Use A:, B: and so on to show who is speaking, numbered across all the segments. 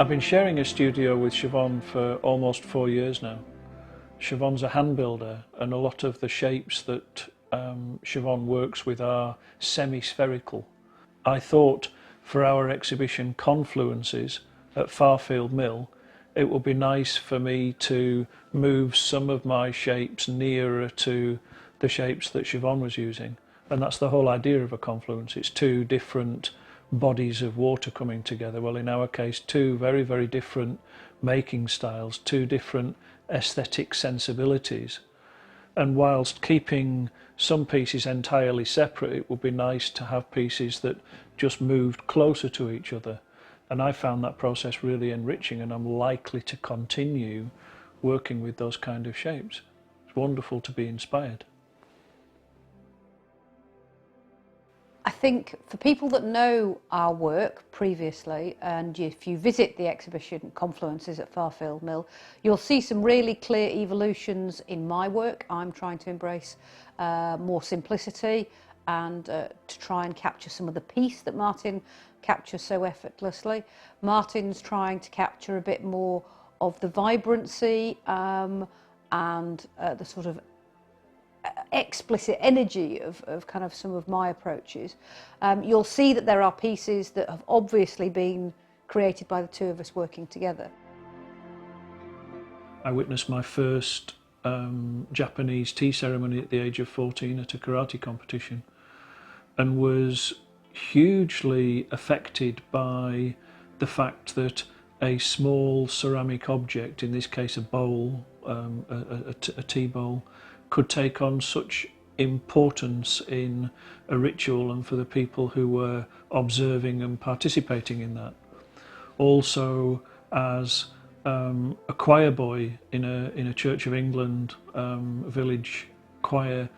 A: I've been sharing a studio with Siobhan for almost 4 years now. Siobhan's a hand builder, and a lot of the shapes that Siobhan works with are semi-spherical. I thought for our exhibition Confluences at Farfield Mill, it would be nice for me to move some of my shapes nearer to the shapes that Siobhan was using. And that's the whole idea of a confluence. It's two different bodies of water coming together. Well, in our case, two very, very different making styles, two different aesthetic sensibilities. And whilst keeping some pieces entirely separate, it would be nice to have pieces that just moved closer to each other. And I found that process really enriching, and I'm likely to continue working with those kind of shapes. It's wonderful to be inspired.
B: I think for people that know our work previously, and if you visit the exhibition Confluences at Farfield Mill, you'll see some really clear evolutions in my work. I'm trying to embrace more simplicity and to try and capture some of the peace that Martin captures so effortlessly. Martin's trying to capture a bit more of the vibrancy and the sort of explicit energy of kind of some of my approaches. You'll see that there are pieces that have obviously been created by the two of us working together.
A: I witnessed my first Japanese tea ceremony at the age of 14 at a karate competition, and was hugely affected by the fact that a small ceramic object, in this case a bowl, a tea bowl, could take on such importance in a ritual and for the people who were observing and participating in that. Also, as a choir boy in a Church of England village choir,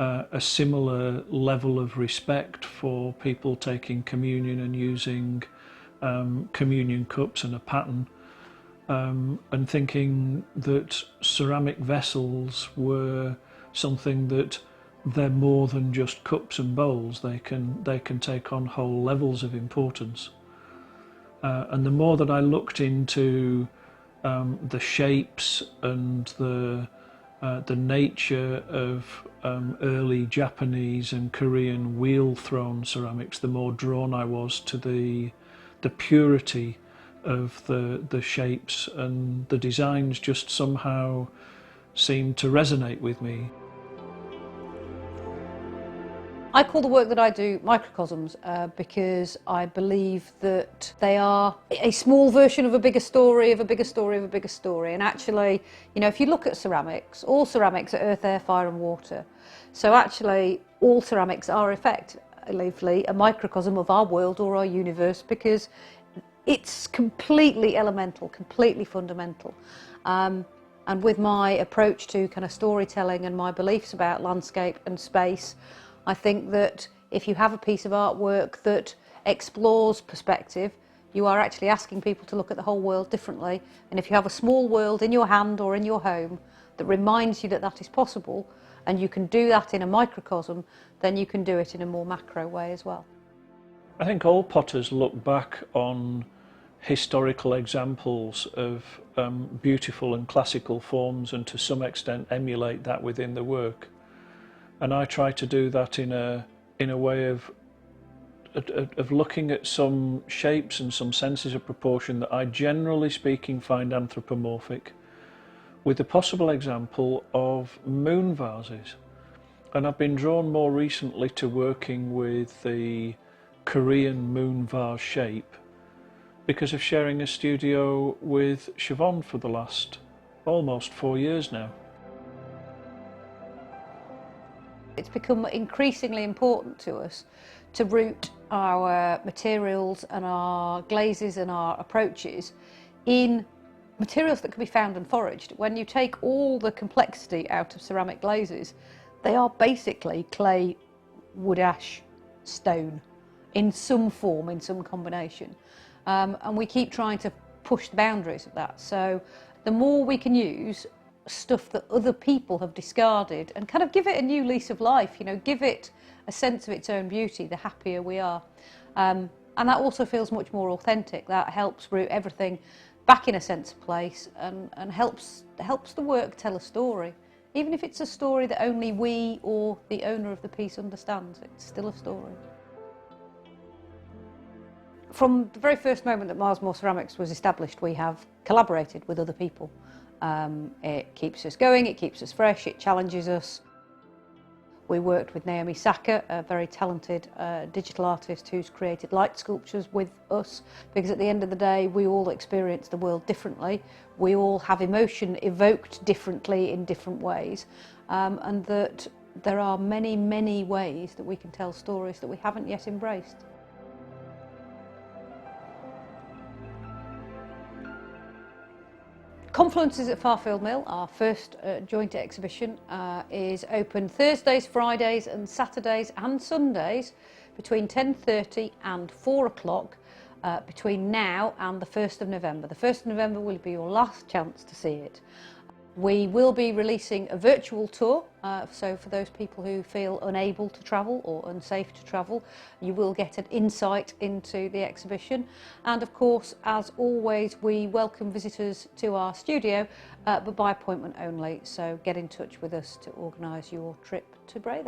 A: a similar level of respect for people taking communion and using communion cups and a pattern. And thinking that ceramic vessels were something that they're more than just cups and bowls. They can take on whole levels of importance. And the more that I looked into the shapes and the nature of early Japanese and Korean wheel-thrown ceramics, the more drawn I was to the purity of the shapes, and the designs just somehow seemed to resonate with me.
B: I call the work that I do microcosms because I believe that they are a small version of a bigger story, of a bigger story, of a bigger story. And actually, you know, if you look at ceramics, all ceramics are earth, air, fire and water. So actually, all ceramics are effectively a microcosm of our world or our universe, because it's completely elemental, completely fundamental. And with my approach to kind of storytelling and my beliefs about landscape and space, I think that if you have a piece of artwork that explores perspective, you are actually asking people to look at the whole world differently. And if you have a small world in your hand or in your home that reminds you that that is possible, and you can do that in a microcosm, then you can do it in a more macro way as well.
A: I think all potters look back on historical examples of beautiful and classical forms, and to some extent emulate that within the work. And I try to do that in a way of looking at some shapes and some senses of proportion that I, generally speaking, find anthropomorphic, with the possible example of moon vases. And I've been drawn more recently to working with the Korean moon vase shape because of sharing a studio with Siobhan for the last almost 4 years now.
B: It's become increasingly important to us to root our materials and our glazes and our approaches in materials that can be found and foraged. When you take all the complexity out of ceramic glazes, they are basically clay, wood ash, stone in some form, in some combination. And we keep trying to push the boundaries of that. So the more we can use stuff that other people have discarded and kind of give it a new lease of life, you know, give it a sense of its own beauty, the happier we are. And that also feels much more authentic. That helps root everything back in a sense of place, and helps the work tell a story. Even if it's a story that only we or the owner of the piece understands, it's still a story. From the very first moment that Mars Moore Ceramics was established, we have collaborated with other people. It keeps us going, it keeps us fresh, it challenges us. We worked with Naomi Saka, a very talented digital artist who's created light sculptures with us, because at the end of the day we all experience the world differently. We all have emotion evoked differently in different ways, and that there are many, many ways that we can tell stories that we haven't yet embraced. Confluences at Farfield Mill, our first joint exhibition, is open Thursdays, Fridays and Saturdays and Sundays between 10:30 and 4 o'clock between now and the 1st of November. The 1st of November will be your last chance to see it. We will be releasing a virtual tour, so for those people who feel unable to travel or unsafe to travel, you will get an insight into the exhibition. And of course, as always, we welcome visitors to our studio, but by appointment only, so get in touch with us to organise your trip to Bray.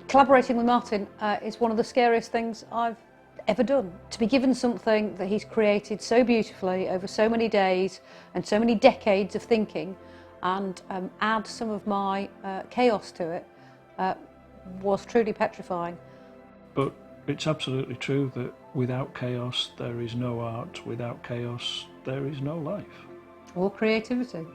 B: Collaborating with Martin is one of the scariest things I've ever done. To be given something that he's created so beautifully over so many days and so many decades of thinking, and add some of my chaos to it, was truly petrifying.
A: But it's absolutely true that without chaos there is no art, without chaos there is no life.
B: Or creativity.